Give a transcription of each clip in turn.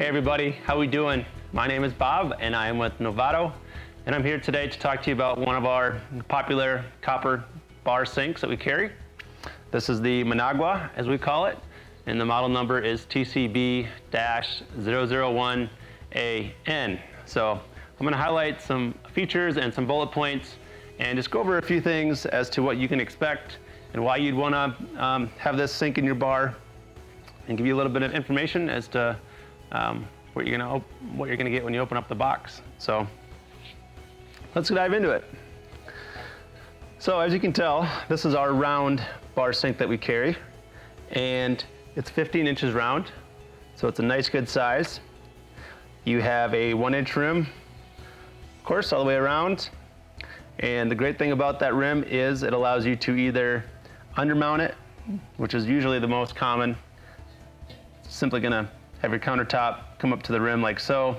everybody, how we doing? My name is Bob and I am with Novatto, and I'm here today to talk to you about one of our popular copper bar sinks that we carry. This is the Managua, as we call it, and the model number is TCB-001AN. So I'm going to highlight some features and some bullet points and just go over a few things as to what you can expect and why you'd want to have this sink in your bar, and give you a little bit of information as to what you're gonna get when you open up the box. So let's dive into it. So as you can tell, this is our round bar sink that we carry, and it's 15 inches round, so it's a nice good size. You have a 1-inch rim, of course, all the way around, and the great thing about that rim is it allows you to either undermount it, which is usually the most common. Simply gonna have your countertop come up to the rim like so,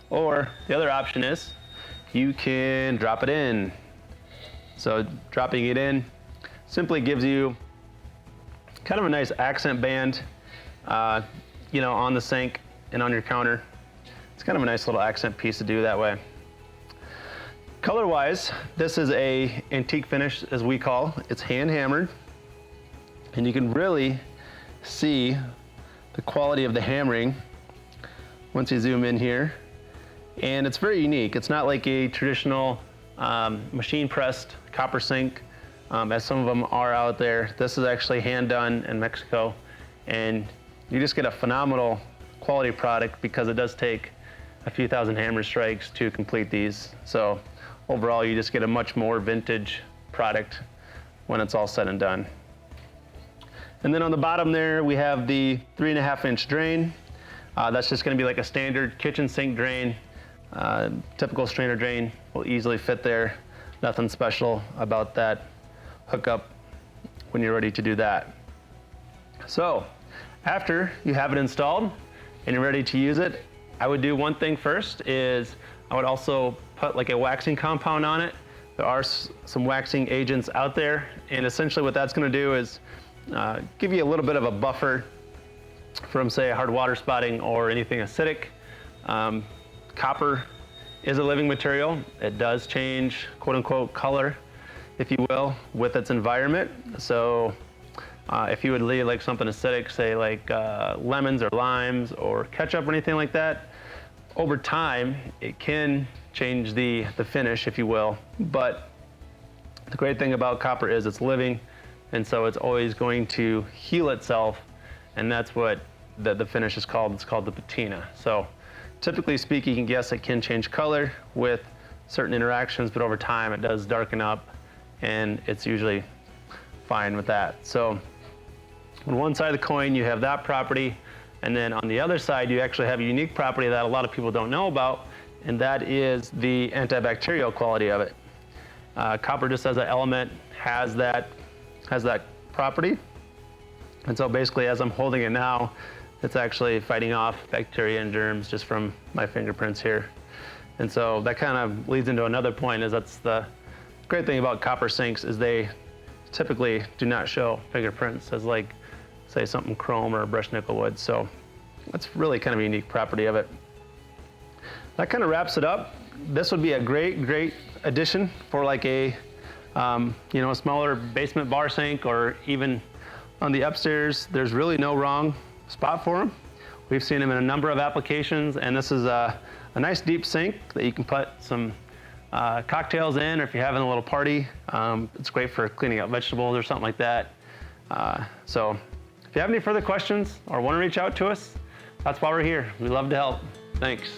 or the other option is you can drop it in. So dropping it in simply gives you kind of a nice accent band, on the sink and on your counter. It's kind of a nice little accent piece to do that way. Color-wise, this is a antique finish, as we call. It's hand hammered, and you can really see the quality of the hammering once you zoom in here. And it's very unique. It's not like a traditional machine pressed copper sink, as some of them are out there. This is actually hand done in Mexico, and you just get a phenomenal quality product because it does take a few thousand hammer strikes to complete these. So overall, you just get a much more vintage product when it's all said and done. And then on the bottom there, we have the 3.5-inch drain. That's just gonna be like a standard kitchen sink drain. Typical strainer drain will easily fit there. Nothing special about that hookup when you're ready to do that. So after you have it installed and you're ready to use it, I would do one thing first is I would also put like a waxing compound on it. There are some waxing agents out there, and essentially what that's gonna do is give you a little bit of a buffer from, say, hard water spotting or anything acidic. Copper is a living material. It does change, quote unquote, color, if you will, with its environment. So if you would leave like something acidic, say like lemons or limes or ketchup or anything like that, over time it can change the finish, if you will. But the great thing about copper is it's living, and so it's always going to heal itself, and that's what the finish is called. It's called the patina. So typically speaking, yes, it can change color with certain interactions, but over time it does darken up, and it's usually fine with that. So on one side of the coin, you have that property, and then on the other side, you actually have a unique property that a lot of people don't know about, and that is the antibacterial quality of it. Copper, just as an element, has that property. And so basically, as I'm holding it now, it's actually fighting off bacteria and germs just from my fingerprints here. And so that kind of leads into another point, is that's the great thing about copper sinks is they typically do not show fingerprints as like, say, something chrome or brushed nickel would. So that's really kind of a unique property of it. That kind of wraps it up. This would be a great addition for like a a smaller basement bar sink, or even on the upstairs. There's really no wrong spot for them. We've seen them in a number of applications, and this is a nice deep sink that you can put some cocktails in, or if you're having a little party, it's great for cleaning up vegetables or something like that. So if you have any further questions or want to reach out to us, that's why we're here. We love to help. Thanks.